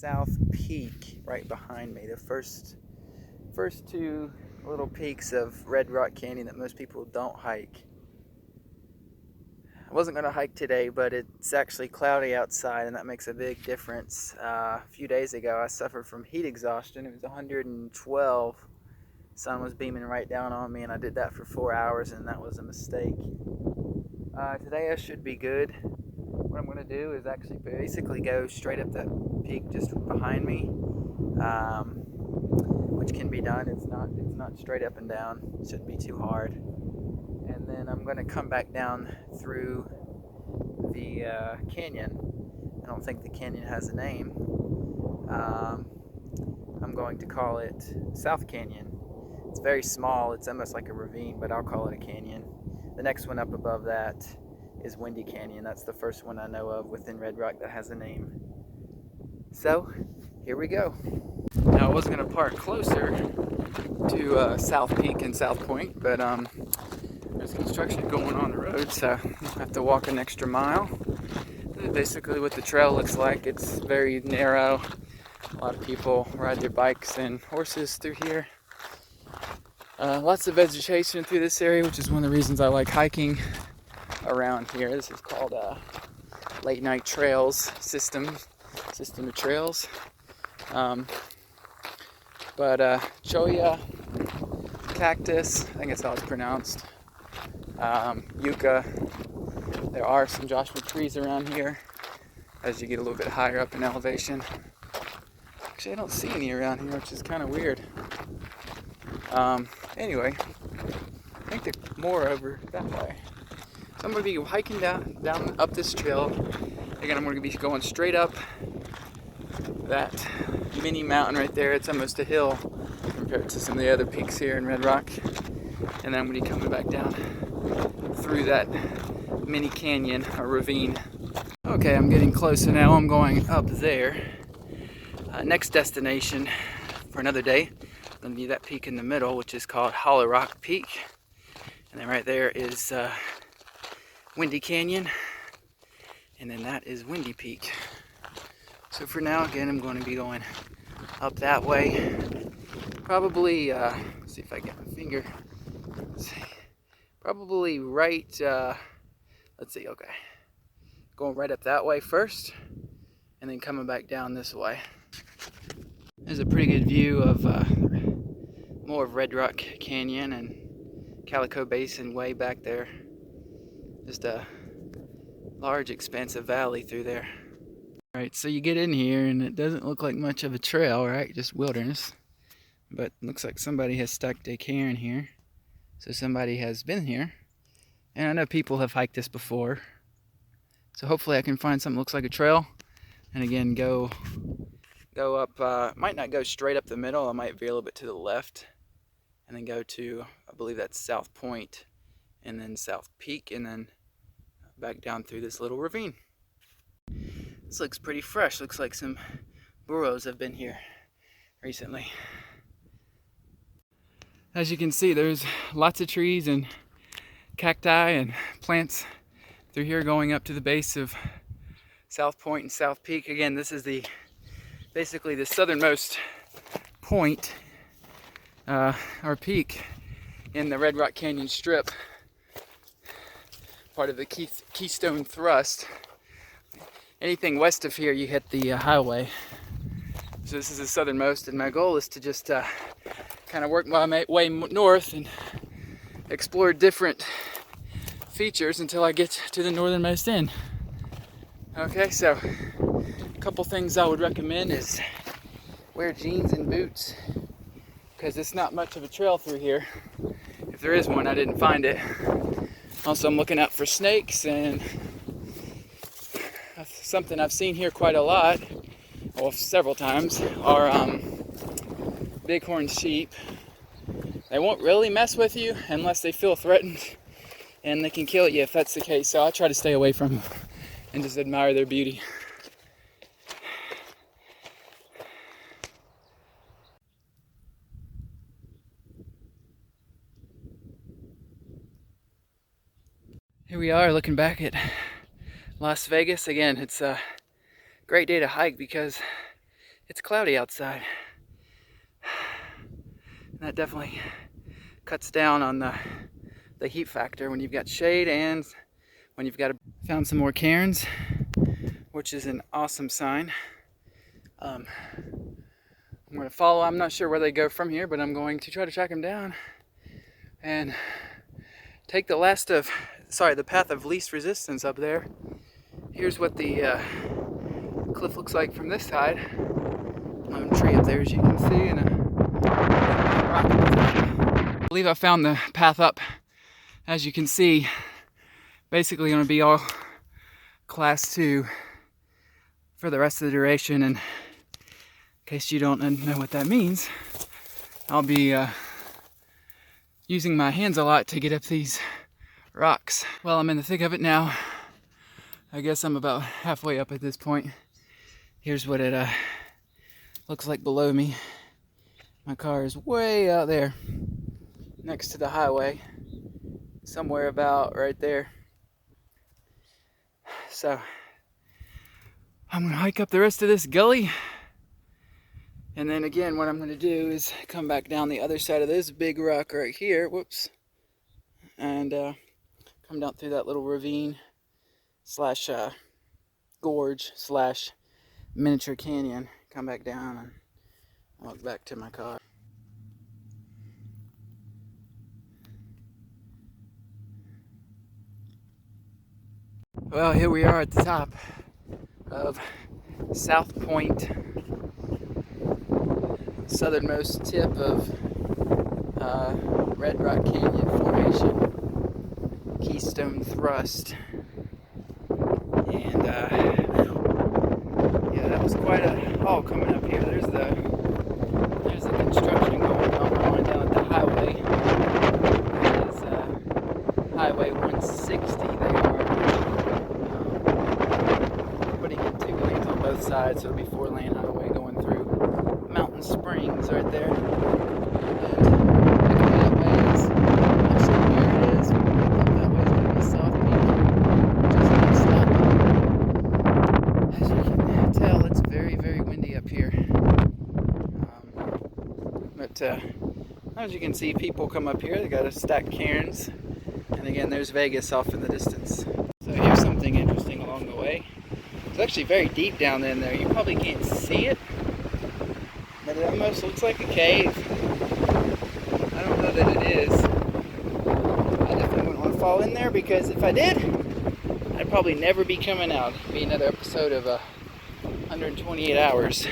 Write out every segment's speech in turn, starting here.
South Peak right behind me. The first two little peaks of Red Rock Canyon that most people don't hike. I wasn't going to hike today, but it's actually cloudy outside, and that makes a big difference. A few days ago, I suffered from heat exhaustion. It was 112. Sun was beaming right down on me, and I did that for 4 hours, and that was a mistake. Today I should be good. What I'm going to do is actually basically go straight up that peak just behind me, which can be done. It's not straight up and down. It shouldn't be too hard. And then I'm going to come back down through the canyon. I don't think the canyon has a name. I'm going to call it South Canyon. It's very small. It's almost like a ravine, but I'll call it a canyon. The next one up above that is Windy Canyon. That's the first one I know of within Red Rock that has a name. So, here we go. Now, I was going to park closer to South Peak and South Point, but there's construction going on the road, so I have to walk an extra mile. Basically what the trail looks like, it's very narrow. A lot of people ride their bikes and horses through here. Lots of vegetation through this area, which is one of the reasons I like hiking around here. This is called Late Night Trails system of trails. Cholla cactus, I think that's how it's pronounced. Yucca. There are some Joshua trees around here as you get a little bit higher up in elevation. Actually, I don't see any around here, which is kind of weird. Anyway, I think they're more over that way. So I'm going to be hiking down up this trail. Again, I'm going to be going straight up that mini mountain right there. It's almost a hill compared to some of the other peaks here in Red Rock. And then I'm going to be coming back down through that mini canyon or ravine. Okay, I'm getting closer now. I'm going up there. Next destination for another day, going to be that peak in the middle, which is called Hollow Rock Peak. And then right there is Windy Canyon. And then that is Windy Peak. So for now, again, I'm going to be going up that way. Probably, see if I get my finger. Let's see. Probably right, let's see, okay. Going right up that way first, and then coming back down this way. There's a pretty good view of more of Red Rock Canyon and Calico Basin way back there. Just a large expansive valley through there. Alright, so you get in here and it doesn't look like much of a trail, right? Just wilderness. But it looks like somebody has stuck a cairn here. So somebody has been here. And I know people have hiked this before. So hopefully I can find something that looks like a trail. And again, go up, might not go straight up the middle. I might veer a little bit to the left. And then go to, I believe that's South Point. And then South Peak. And then back down through this little ravine. This looks pretty fresh. Looks like some burros have been here recently. As you can see, there's lots of trees and cacti and plants through here going up to the base of South Point and South Peak. Again, this is basically the southernmost point or peak in the Red Rock Canyon Strip, part of the Keystone Thrust. Anything west of here, you hit the highway. So this is the southernmost, and my goal is to just kind of work my way north and explore different features until I get to the northernmost end. Okay, so a couple things I would recommend is wear jeans and boots, because it's not much of a trail through here. If there is one, I didn't find it. Also, I'm looking out for snakes, and something I've seen here quite a lot, well, several times, are bighorn sheep. They won't really mess with you unless they feel threatened, and they can kill you if that's the case. So I try to stay away from them and just admire their beauty. Here we are looking back at Las Vegas. Again, it's a great day to hike because it's cloudy outside. And that definitely cuts down on the heat factor when you've got shade and when you've got found some more cairns, which is an awesome sign. I'm going to follow. I'm not sure where they go from here, but I'm going to try to track them down and take the path of least resistance up there. Here's what the cliff looks like from this side. Lone tree up there, as you can see, and a rock at the top. I believe I found the path up. As you can see, basically going to be all class 2 for the rest of the duration. And in case you don't know what that means, I'll be using my hands a lot to get up these rocks. Well, I'm in the thick of it now. I guess I'm about halfway up at this point. Here's what it looks like below me. My car is way out there next to the highway, somewhere about right there. So I'm gonna hike up the rest of this gully, and then again what I'm gonna do is come back down the other side of this big rock right here, whoops, and come down through that little ravine slash gorge slash miniature canyon, come back down and walk back to my car. Well, here we are at the top of South Point, southernmost tip of Red Rock Canyon Formation, Keystone Thrust. And yeah, that was quite a haul coming up here. There's the construction going on down at the highway. That is Highway 160. They are putting in 2 lanes on both sides, so it'll be 4-lane highway going through Mountain Springs right there. And that way is, not sure where it is, but that way is going to be South Peak, which is next up. As you can tell, it's very, very windy up here. But as you can see, people come up here. They got a stacked cairns, and again, there's Vegas off in the distance. So here's something interesting along the way. It's actually very deep down in there. You probably can't see it, but it almost looks like a cave. I don't know that it is. I definitely wouldn't want to fall in there, because if I did, I'd probably never be coming out. It'd be another episode of 128 hours.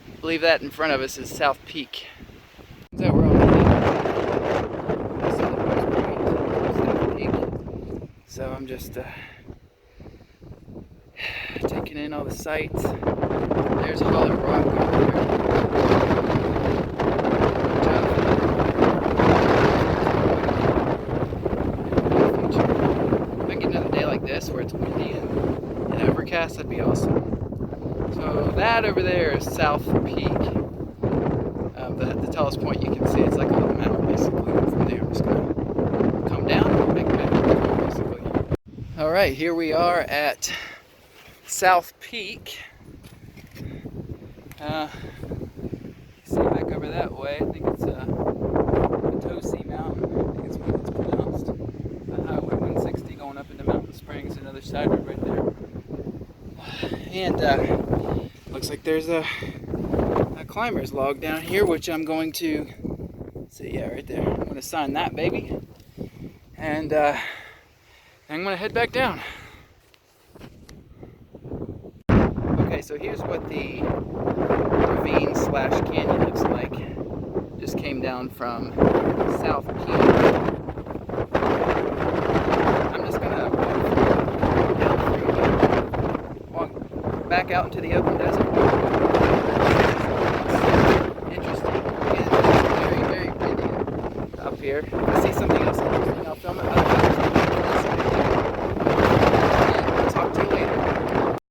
I believe that in front of us is South Peak. So we're on the southernmost point of South Peak. So I'm just taking in all the sights. There's Hollow Rock over there. If I get another day like this where it's windy and overcast, that'd be awesome. So that over there is South Peak. The tallest point you can see. It's like a little mountain basically. From there, I'm just gonna come down and make it back basically. All right, here we are at South Peak. You see back over that way, I think it's Potosi Mountain. I think it's what it's pronounced. Highway 160 going up into Mountain Springs, another side road right there. And looks like there's a climber's log down here, which I'm going to see. Yeah, right there. I'm going to sign that baby, and I'm going to head back down. Okay, so here's what the ravine slash canyon looks like. Just came down from South Peak. I'm just going to walk back out into the open desert.